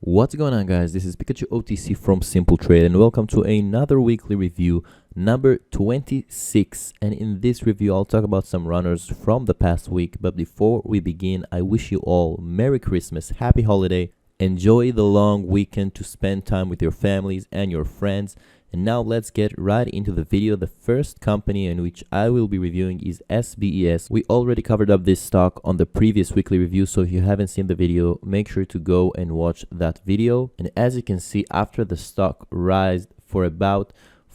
What's going on, guys? This is Pikachu OTC from Simple Trade, and welcome to another weekly review, number 26. And in this review, I'll talk about some runners from the past week. But before we begin, I wish you all Merry Christmas, Happy Holiday. Enjoy the long weekend to spend time with your families and your friends. And now let's get right into the video. The first company in which I will be reviewing is SBES. We already covered up this stock on the previous weekly review, so if you haven't seen the video, make sure to go and watch that video. And as you can see, after the stock rise for about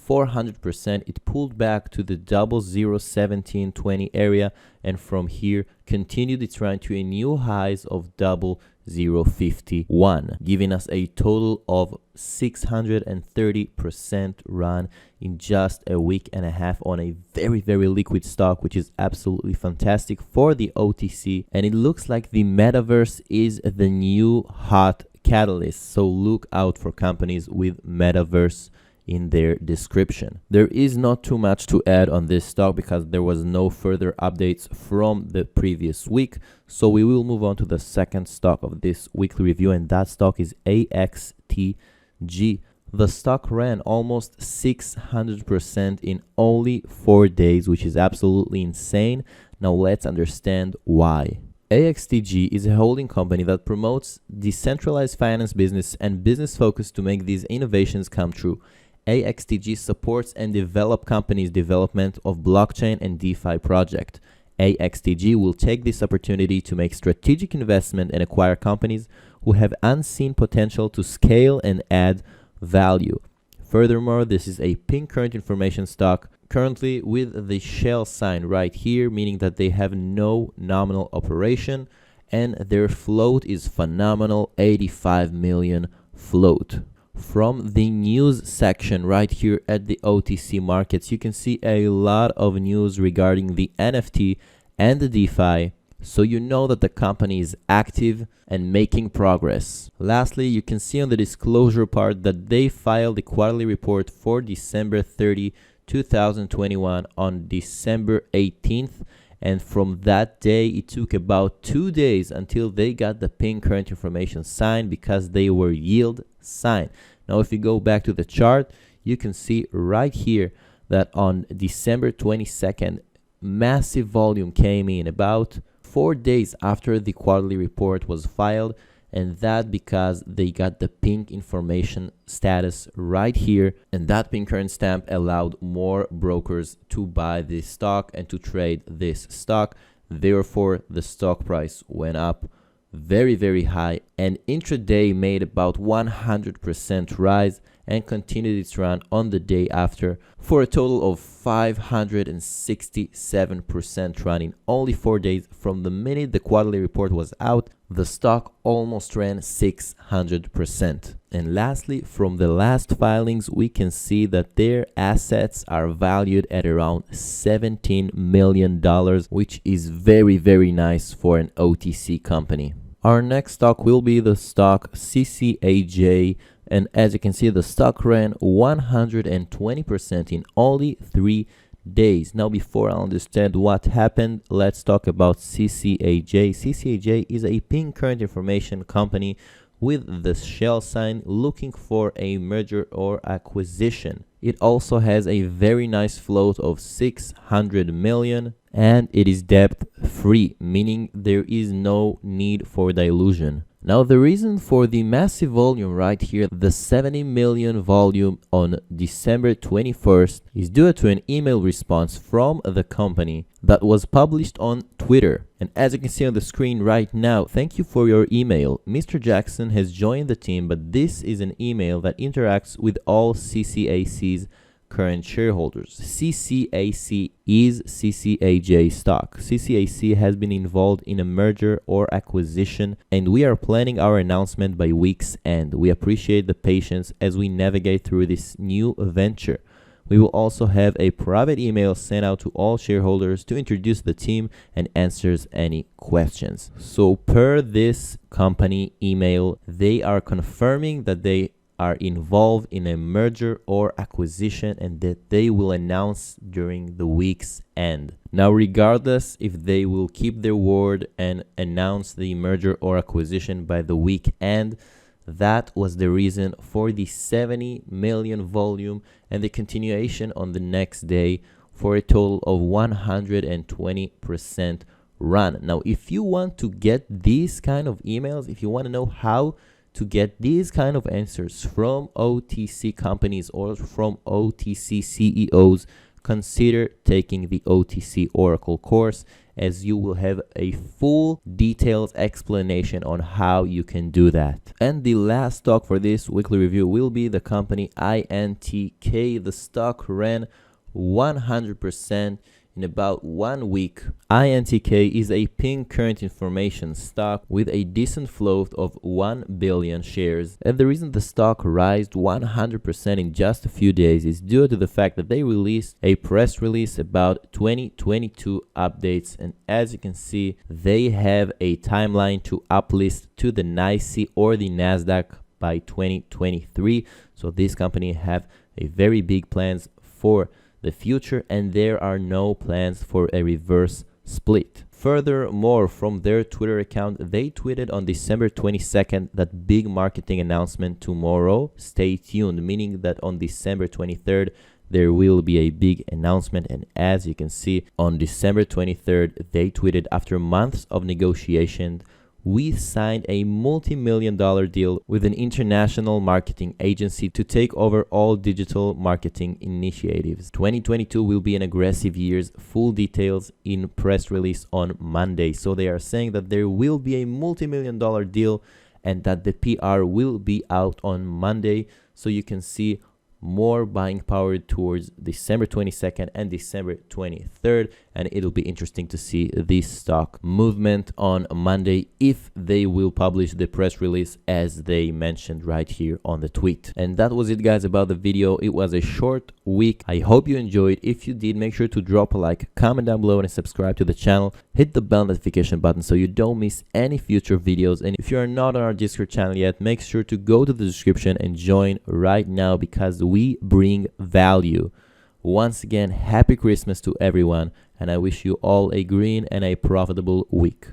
400%, it pulled back to the 001720 area, and from here continued its run to a new highs of 0051, giving us a total of 630% run in just a week and a half on a very liquid stock, which is absolutely fantastic for the OTC. And it looks like the metaverse is the new hot catalyst, so look out for companies with metaverse in their description. There is not too much to add on this stock because there was no further updates from the previous week. So we will move on to the second stock of this weekly review, and that stock is AXTG. The stock ran almost 600% in only 4 days, which is absolutely insane. Now let's understand why. AXTG is a holding company that promotes decentralized finance business and business focus to make these innovations come true. AXTG supports and develops companies' development of blockchain and DeFi project. AXTG will take this opportunity to make strategic investment and acquire companies who have unseen potential to scale and add value. Furthermore, this is a pink current information stock, currently with the shell sign right here, meaning that they have no nominal operation, and their float is phenomenal, 85 million float. From the news section right here at the OTC markets, you can see a lot of news regarding the NFT and the DeFi, so you know that the company is active and making progress. Lastly, you can see on the disclosure part that they filed the quarterly report for December 30, 2021 on December 18th. And from that day, it took about 2 days until they got the pink current information sign because they were yield sign. Now, if you go back to the chart, you can see right here that on December 22nd, massive volume came in about 4 days after the quarterly report was filed, and that because they got the pink information status right here, and that pink current stamp allowed more brokers to buy this stock and to trade this stock. Therefore, the stock price went up very high, and intraday made about 100% rise and continued its run on the day after for a total of 567% run in only 4 days. From the minute the quarterly report was out, the stock almost ran 600%. And lastly, from the last filings, we can see that their assets are valued at around $17 million, which is very nice for an OTC company. Our next stock will be the stock CCAJ, and as you can see, the stock ran 120% in only 3 days. Now, before I understand what happened, let's talk about CCAJ. CCAJ is a pink current information company with the shell sign looking for a merger or acquisition. It also has a very nice float of 600 million, and it is debt free, meaning there is no need for dilution. Now, the reason for the massive volume right here, the 70 million volume on December 21st, is due to an email response from the company that was published on Twitter. And as you can see on the screen right now, thank you for your email. Mr. Jackson has joined the team, but this is an email that interacts with all CCAC's current shareholders. CCAC is CCAJ stock. CCAC has been involved in a merger or acquisition, and we are planning our announcement by week's end. We appreciate the patience as we navigate through this new venture. We will also have a private email sent out to all shareholders to introduce the team and answers any questions. So per this company email, they are confirming that they are involved in a merger or acquisition and that they will announce during the week's end. Now, regardless if they will keep their word and announce the merger or acquisition by the week end, That was the reason for the 70 million volume and the continuation on the next day for a total of 120% run. Now, if you want to get these kind of emails, if you want to know how to get these kind of answers from OTC companies or from OTC CEOs, consider taking the OTC Oracle course, as you will have a full detailed explanation on how you can do that. And the last stock for this weekly review will be the company INTK. The stock ran 100% in about 1 week. INTK is a pink current information stock with a decent float of 1 billion shares. And the reason the stock rose 100% in just a few days is due to the fact that they released a press release about 2022 updates. And as you can see, they have a timeline to uplist to the NYSE or the NASDAQ by 2023. So this company have a very big plans for the future, and there are no plans for a reverse split. Furthermore, from their Twitter account, they tweeted on December 22nd that big marketing announcement tomorrow. Stay tuned, meaning that on December 23rd, there will be a big announcement. And as you can see, on December 23rd, they tweeted, after months of negotiation, we signed a multi-million-dollar deal with an international marketing agency to take over all digital marketing initiatives. 2022 will be an aggressive year. Full details in press release on Monday. So they are saying that there will be a multi-million-dollar deal and that the PR will be out on Monday. So you can see more buying power towards December 22nd and December 23rd, and it'll be interesting to see this stock movement on Monday if they will publish the press release as they mentioned right here on the tweet. And that was it, guys, about the video. It was a short week. I hope you enjoyed. If you did, make sure to drop a like, comment down below, and subscribe to the channel. Hit the bell notification button so you don't miss any future videos. And if you are not on our Discord channel yet, make sure to go to the description and join right now, because we bring value. Once again, happy Christmas to everyone, and I wish you all a green and a profitable week.